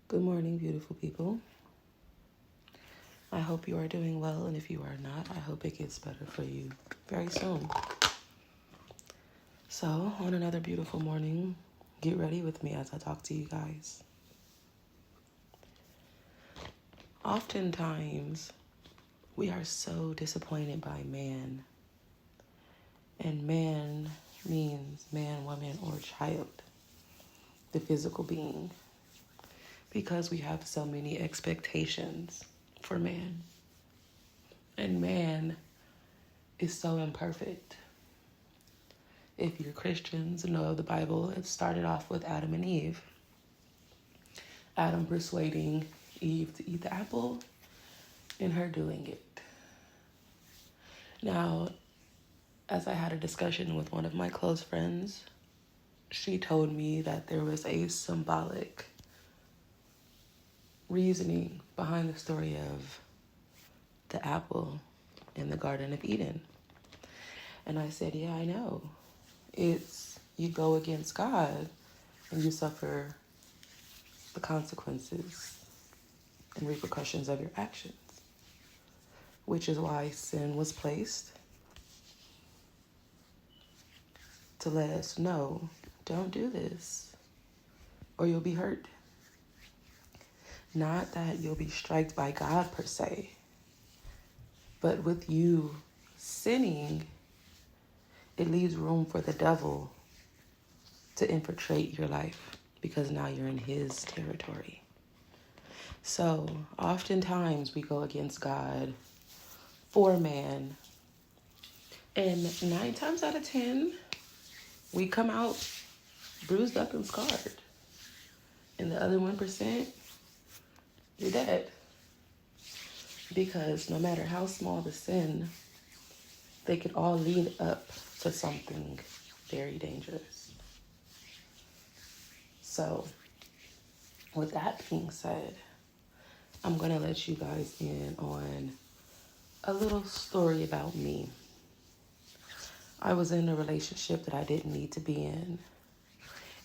Good morning, beautiful people. I hope you are doing well, and if you are not, I hope it gets better for you very soon. So, on another beautiful morning, get ready with me as I talk to you guys. Oftentimes, we are so disappointed by man, and man means man, woman, or child, the physical being, because we have so many expectations for man. And man is so imperfect. If you're Christians, know the Bible, it started off with Adam and Eve. Adam persuading Eve to eat the apple and her doing it. Now, as I had a discussion with one of my close friends, she told me that there was a symbolic reasoning behind the story of the apple in the Garden of Eden. And I said, yeah, I know. It's you go against God and you suffer the consequences and repercussions of your actions, which is why sin was placed to let us know, don't do this or you'll be hurt. Not that you'll be struck by God per se, but with you sinning, it leaves room for the devil to infiltrate your life because now you're in his territory. So oftentimes we go against God for man, and 9 times out of 10, we come out bruised up and scarred. And the other 1%, you're dead. Because no matter how small the sin, they could all lead up to something very dangerous. So, with that being said, I'm going to let you guys in on a little story about me. I was in a relationship that I didn't need to be in.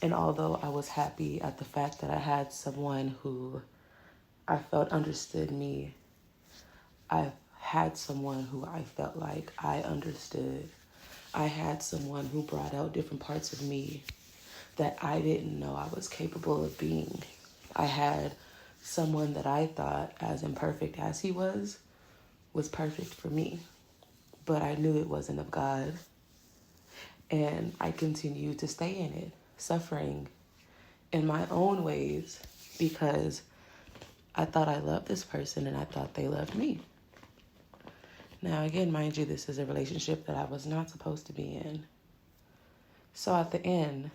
And although I was happy at the fact that I had someone who I felt understood me, I had someone who I felt like I understood. I had someone who brought out different parts of me that I didn't know I was capable of being. I had someone that I thought, as imperfect as he was perfect for me. But I knew it wasn't of God. And I continued to stay in it, suffering in my own ways because I thought I loved this person and I thought they loved me. Now, again, mind you, this is a relationship that I was not supposed to be in. So at the end,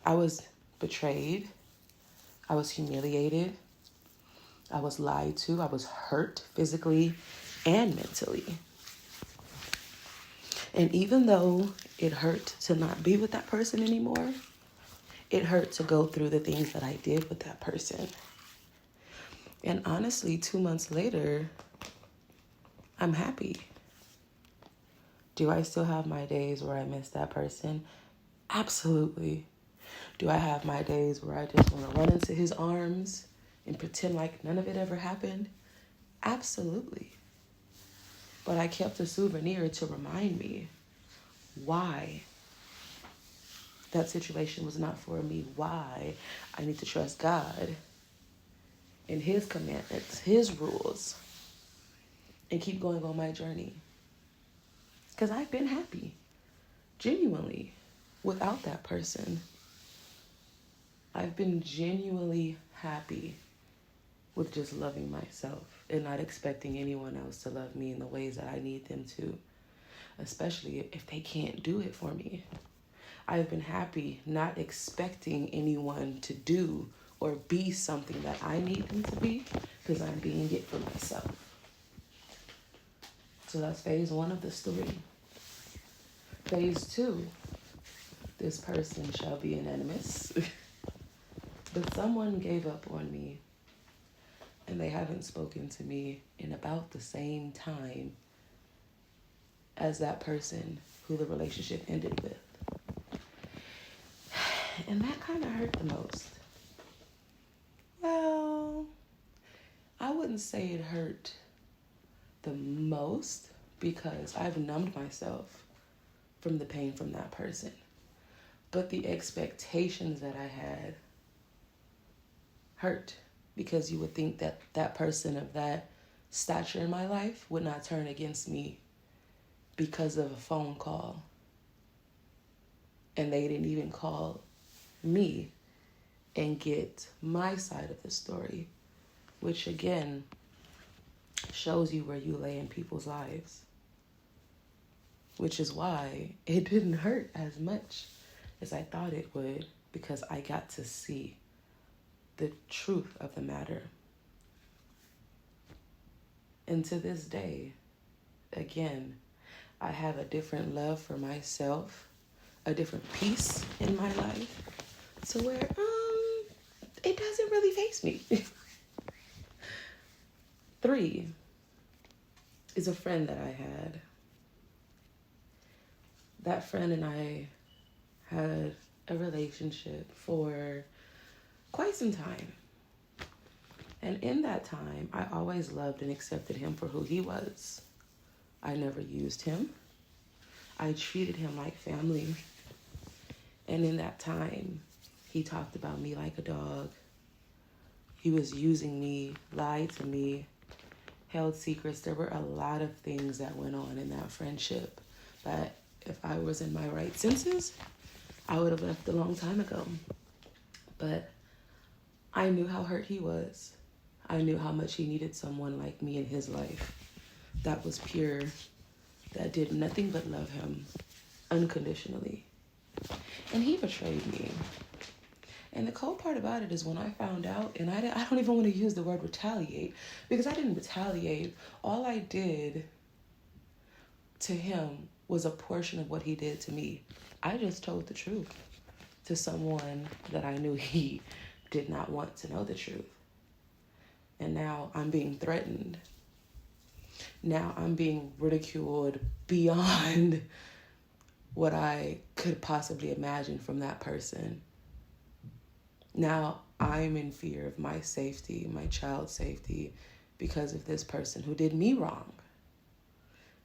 I was betrayed. I was humiliated. I was lied to. I was hurt physically and mentally. And even though it hurt to not be with that person anymore, it hurt to go through the things that I did with that person. And honestly, 2 months later, I'm happy. Do I still have my days where I miss that person? Absolutely. Do I have my days where I just want to run into his arms and pretend like none of it ever happened? Absolutely. But I kept a souvenir to remind me why that situation was not for me, why I need to trust God and his commandments, his rules, and keep going on my journey. Because I've been happy, genuinely, without that person. I've been genuinely happy with just loving myself and not expecting anyone else to love me in the ways that I need them to, especially if they can't do it for me. I've been happy not expecting anyone to do or be something that I need them to be because I'm being it for myself. So that's phase 1 of the story. Phase 2, this person shall be anonymous. But someone gave up on me and they haven't spoken to me in about the same time as that person who the relationship ended with. And that kind of hurt the most. wouldn't say it hurt the most because I've numbed myself from the pain from that person. But the expectations that I had hurt because you would think that that person of that stature in my life would not turn against me because of a phone call. And they didn't even call me and get my side of the story, which again shows you where you lay in people's lives, which is why it didn't hurt as much as I thought it would, because I got to see the truth of the matter. And to this day, again, I have a different love for myself, a different peace in my life, to where it doesn't really faze me. 3 is a friend that I had. That friend and I had a relationship for quite some time. And in that time, I always loved and accepted him for who he was. I never used him. I treated him like family. And in that time, he talked about me like a dog. He was using me, lied to me, held secrets. There were a lot of things that went on in that friendship that if I was in my right senses, I would have left a long time ago. But I knew how hurt he was. I knew how much he needed someone like me in his life that was pure, that did nothing but love him unconditionally. And he betrayed me. And the cold part about it is when I found out, and I don't even want to use the word retaliate, because I didn't retaliate. All I did to him was a portion of what he did to me. I just told the truth to someone that I knew he did not want to know the truth. And now I'm being threatened. Now I'm being ridiculed beyond what I could possibly imagine from that person. Now I'm in fear of my safety, my child's safety, because of this person who did me wrong,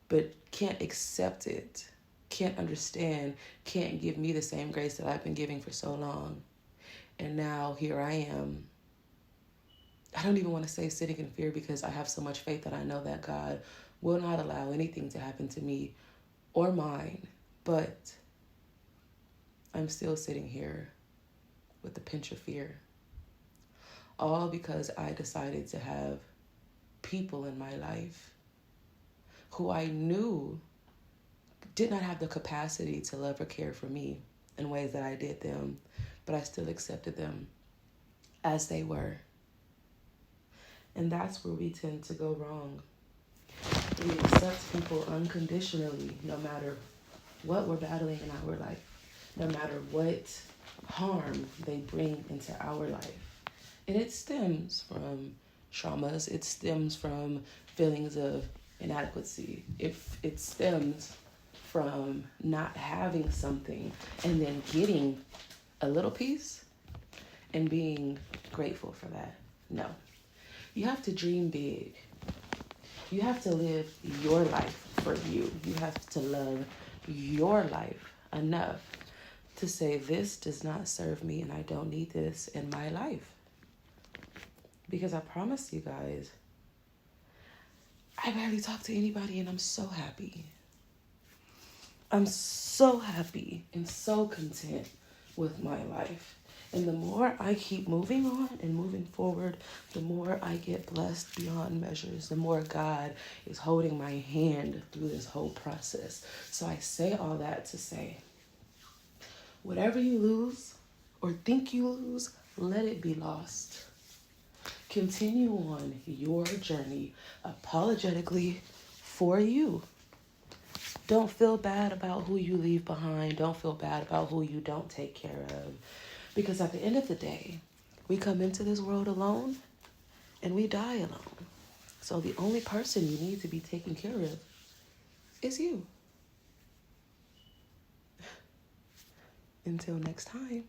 but can't accept it, can't understand, can't give me the same grace that I've been giving for so long. And now here I am. I don't even want to say sitting in fear, because I have so much faith that I know that God will not allow anything to happen to me or mine. But I'm still sitting here with a pinch of fear. All because I decided to have people in my life who I knew did not have the capacity to love or care for me in ways that I did them, but I still accepted them as they were. And that's where we tend to go wrong. We accept people unconditionally, no matter what we're battling in our life, no matter what harm they bring into our life. And it stems from traumas. It stems from feelings of inadequacy. It stems from not having something and then getting a little piece and being grateful for that. No. You have to dream big. You have to live your life for you. You have to love your life enough to say, this does not serve me and I don't need this in my life. Because I promise you guys, I barely talk to anybody and I'm so happy. I'm so happy and so content with my life. And the more I keep moving on and moving forward, the more I get blessed beyond measures, the more God is holding my hand through this whole process. So I say all that to say, whatever you lose or think you lose, let it be lost. Continue on your journey apologetically for you. Don't feel bad about who you leave behind. Don't feel bad about who you don't take care of. Because at the end of the day, we come into this world alone and we die alone. So the only person you need to be taken care of is you. Until next time.